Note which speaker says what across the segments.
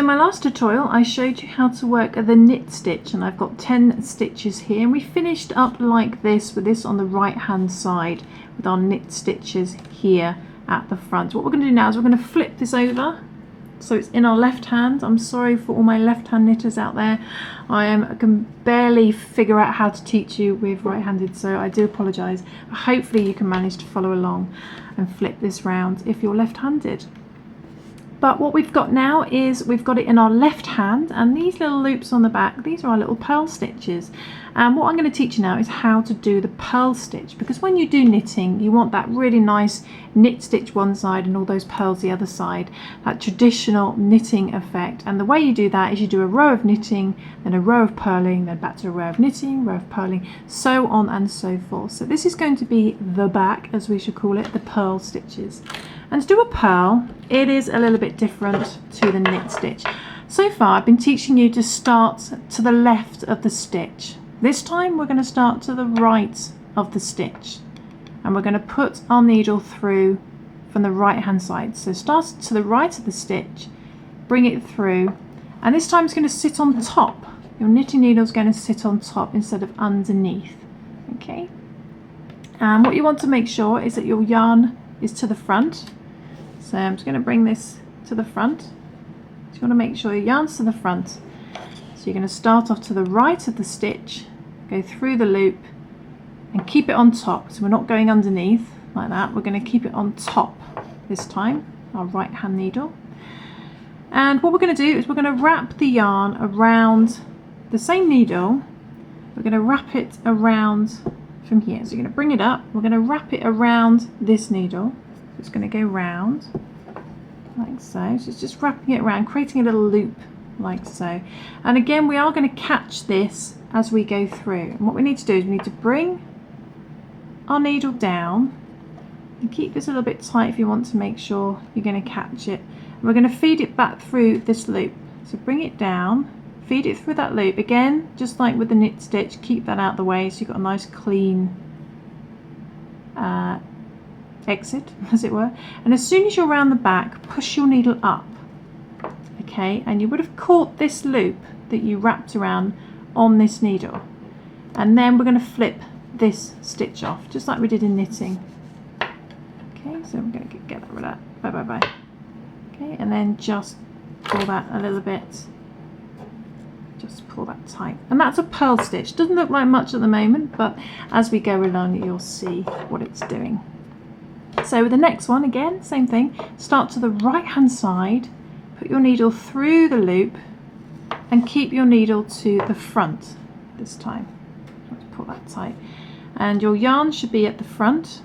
Speaker 1: So in my last tutorial I showed you how to work the knit stitch, and I've got 10 stitches here, and we finished up like this with this on the right hand side with our knit stitches here at the front. What we're going to do now is we're going to flip this over so it's in our left hand. I'm sorry for all my left hand knitters out there. I can barely figure out how to teach you with right handed, so I do apologise. Hopefully you can manage to follow along and flip this round if you're left handed. But what we've got now is we've got it in our left hand, and these little loops on the back, these are our little purl stitches. And what I'm going to teach you now is how to do the purl stitch, because when you do knitting you want that really nice knit stitch one side and all those purls the other side, that traditional knitting effect. And the way you do that is you do a row of knitting, then a row of purling, then back to a row of knitting, row of purling, so on and so forth. So this is going to be the back, as we should call it, the purl stitches. And to do a purl, it is a little bit different to the knit stitch. So far I've been teaching you to start to the left of the stitch. This time we're going to start to the right of the stitch, and we're going to put our needle through from the right hand side. So start to the right of the stitch, bring it through, and this time it's going to sit on top. Your knitting needle is going to sit on top instead of underneath. Okay, and what you want to make sure is that your yarn is to the front. So I'm just going to bring this to the front. So you want to make sure your yarn's to the front. So you're going to start off to the right of the stitch, go through the loop and keep it on top. So we're not going underneath like that, we're going to keep it on top this time, our right hand needle. And what we're going to do is we're going to wrap the yarn around the same needle. We're going to wrap it around from here. So you're going to bring it up, we're going to wrap it around this needle. It's going to go round like so. So it's just wrapping it around, creating a little loop like so. And again, we are going to catch this as we go through. And what we need to do is we need to bring our needle down and keep this a little bit tight if you want to make sure you're going to catch it. And we're going to feed it back through this loop. So bring it down, feed it through that loop. Again, just like with the knit stitch, keep that out of the way so you've got a nice clean exit, as it were. And as soon as you're around the back, push your needle up. Okay, and you would have caught this loop that you wrapped around on this needle, and then we're going to flip this stitch off just like we did in knitting. Okay, so I'm going to get that rid of that. Bye. Okay, and then just pull that a little bit, just pull that tight, and that's a purl stitch. Doesn't look like much at the moment, but as we go along you'll see what it's doing. So with the next one, again, same thing. Start to the right hand side, put your needle through the loop and keep your needle to the front this time. Let's pull that tight. And your yarn should be at the front.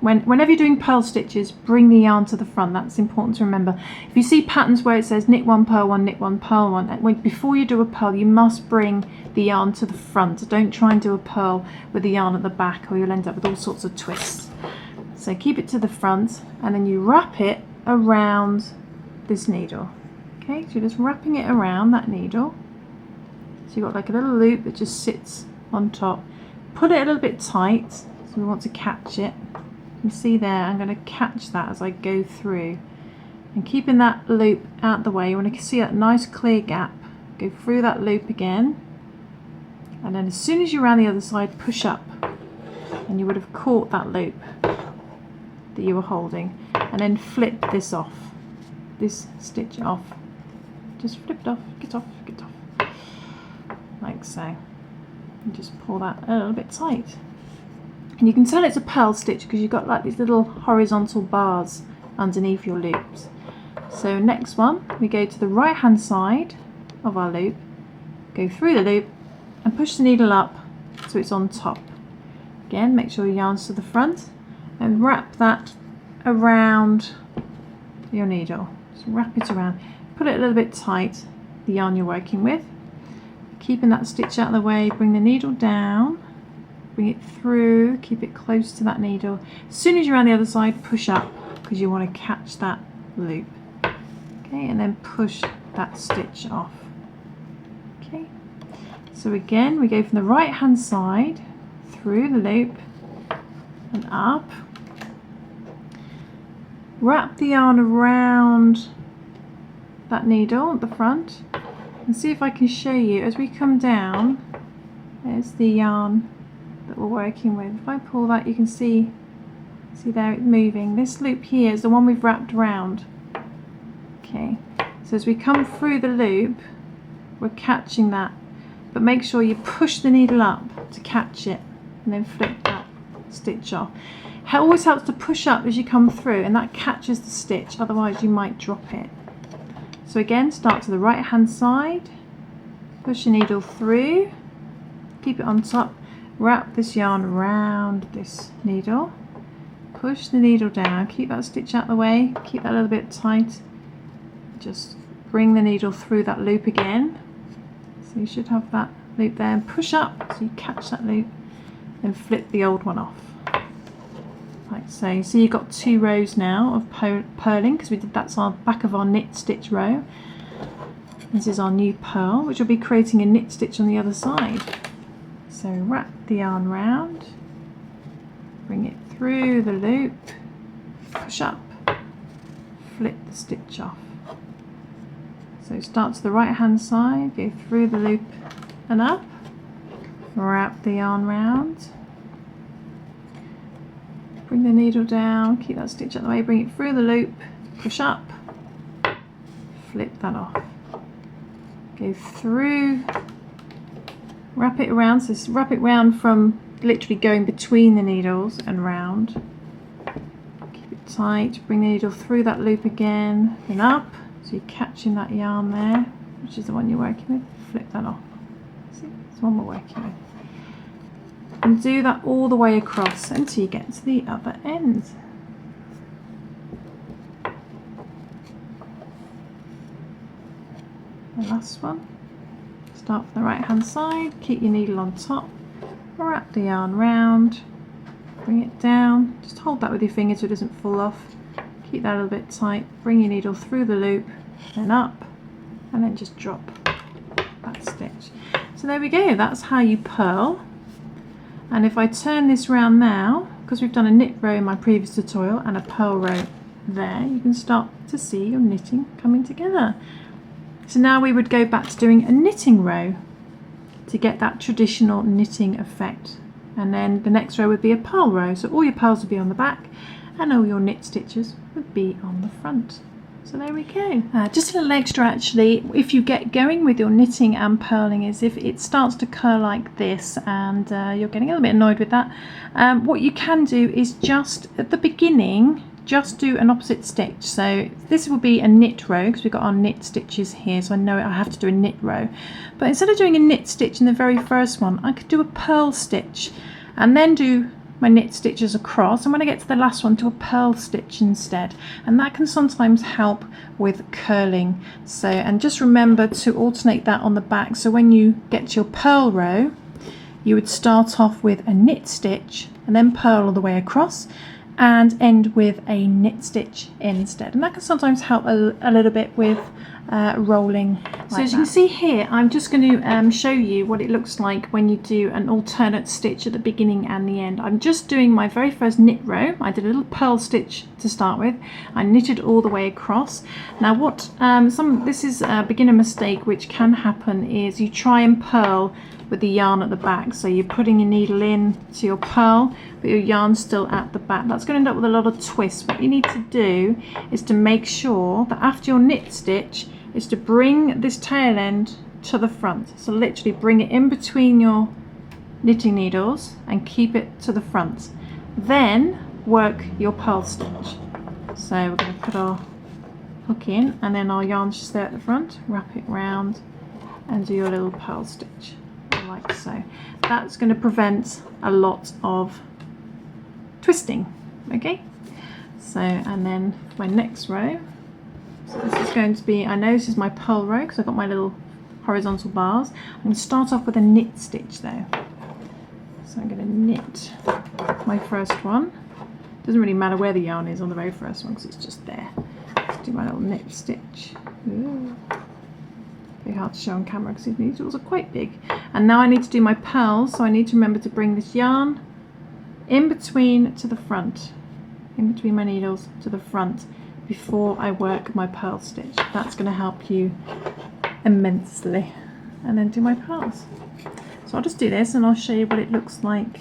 Speaker 1: Whenever you're doing purl stitches, bring the yarn to the front. That's important to remember. If you see patterns where it says knit one, purl one, knit one, purl one, before you do a purl, you must bring the yarn to the front. Don't try and do a purl with the yarn at the back, or you'll end up with all sorts of twists. So keep it to the front, and then you wrap it around this needle. Okay, so you're just wrapping it around that needle. So you've got like a little loop that just sits on top. Put it a little bit tight, so we want to catch it. You can see there, I'm going to catch that as I go through. And keeping that loop out the way, you want to see that nice clear gap. Go through that loop again. And then as soon as you're around the other side, push up. And you would have caught that loop that you were holding. And then flip this off. This stitch off. Just flip it off, get off, like so. And just pull that a little bit tight. And you can tell it's a purl stitch because you've got like these little horizontal bars underneath your loops. So next one, we go to the right hand side of our loop, go through the loop and push the needle up so it's on top. Again, make sure your yarn's to the front and wrap that around your needle. Just wrap it around, put it a little bit tight, the yarn you're working with, keeping that stitch out of the way. Bring the needle down, bring it through, keep it close to that needle. As soon as you're on the other side, push up because you want to catch that loop. Okay, and then push that stitch off. Okay, so again we go from the right hand side through the loop and up. Wrap the yarn around that needle at the front and see if I can show you as we come down. There's the yarn that we're working with. If I pull that, you can see there it's moving. This loop here is the one we've wrapped around. Okay, so as we come through the loop, we're catching that, but make sure you push the needle up to catch it and then flip that stitch off. It always helps to push up as you come through, and that catches the stitch, otherwise you might drop it. So again, start to the right hand side, push your needle through, keep it on top, wrap this yarn around this needle, push the needle down, keep that stitch out of the way, keep that a little bit tight, just bring the needle through that loop again. So you should have that loop there, and push up so you catch that loop, then flip the old one off. Like so. So you've got 2 rows now of purling, because that's our back of our knit stitch row. This is our new purl, which will be creating a knit stitch on the other side. So wrap the yarn round, bring it through the loop, push up, flip the stitch off. So start to the right hand side, go through the loop and up, wrap the yarn round, bring the needle down, keep that stitch out of the way, bring it through the loop, push up, flip that off, go through, wrap it around. So wrap it round from literally going between the needles and round, keep it tight, bring the needle through that loop again, then up, so you're catching that yarn there, which is the one you're working with, flip that off. See, it's the one we're working with. And do that all the way across until you get to the other end. The last one. Start from the right hand side, keep your needle on top, wrap the yarn round, bring it down, just hold that with your finger so it doesn't fall off, keep that a little bit tight, bring your needle through the loop, then up, and then just drop that stitch. So there we go, that's how you purl. And if I turn this round now, because we've done a knit row in my previous tutorial and a purl row there, you can start to see your knitting coming together. So now we would go back to doing a knitting row to get that traditional knitting effect. And then the next row would be a purl row. So all your purls would be on the back and all your knit stitches would be on the front. So there we go. Just a little extra actually, if you get going with your knitting and purling, is if it starts to curl like this and you're getting a little bit annoyed with that, what you can do is just at the beginning, just do an opposite stitch. So this will be a knit row because we've got our knit stitches here, so I know I have to do a knit row. But instead of doing a knit stitch in the very first one, I could do a purl stitch and then do my knit stitches across, and when I get to the last one, do a purl stitch instead, and that can sometimes help with curling. So, and just remember to alternate that on the back, so when you get to your purl row, you would start off with a knit stitch and then purl all the way across and end with a knit stitch instead, and that can sometimes help a little bit with rolling. So as you can see here, I'm just going to show you what it looks like when you do an alternate stitch at the beginning and the end. I'm just doing my very first knit row. I did a little purl stitch to start with. I knitted all the way across. Now what this is a beginner mistake which can happen is you try and purl with the yarn at the back. So you're putting your needle in to your purl, but your yarn's still at the back. That's going to end up with a lot of twists. What you need to do is to make sure that after your knit stitch is to bring this tail end to the front. So literally bring it in between your knitting needles and keep it to the front. Then work your purl stitch. So we're going to put our hook in and then our yarn's just there at the front. Wrap it round and do your little purl stitch like so. That's going to prevent a lot of twisting. Okay, so and then my next row, so this is going to be, I know this is my purl row because I've got my little horizontal bars. I'm going to start off with a knit stitch though. So I'm going to knit my first one. Doesn't really matter where the yarn is on the very first one because it's just there. Let's do my little knit stitch. Ooh. Very hard to show on camera because these needles are quite big. And now I need to do my purl, so I need to remember to bring this yarn in between to the front, in between my needles to the front. before I work my purl stitch. That's going to help you immensely. And then do my pearls. So I'll just do this and I'll show you what it looks like.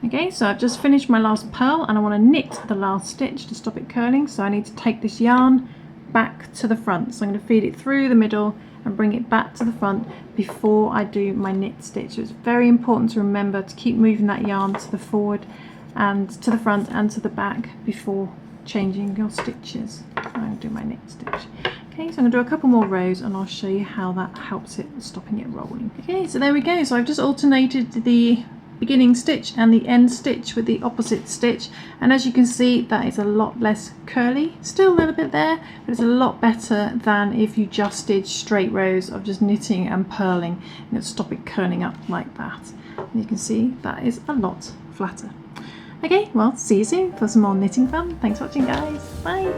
Speaker 1: Okay, so I've just finished my last purl and I want to knit the last stitch to stop it curling. So I need to take this yarn back to the front. So I'm going to feed it through the middle and bring it back to the front before I do my knit stitch. So it's very important to remember to keep moving that yarn to the forward and to the front and to the back before changing your stitches. I'm going to do my knit stitch. Okay, so I'm going to do a couple more rows and I'll show you how that helps it stopping it rolling. Okay, so there we go. So I've just alternated the beginning stitch and the end stitch with the opposite stitch, and as you can see that is a lot less curly, still a little bit there, but it's a lot better than if you just did straight rows of just knitting and purling and it'll stop it curling up like that. And you can see that is a lot flatter. Okay, well, see you soon for some more knitting fun. Thanks for watching, guys. Bye.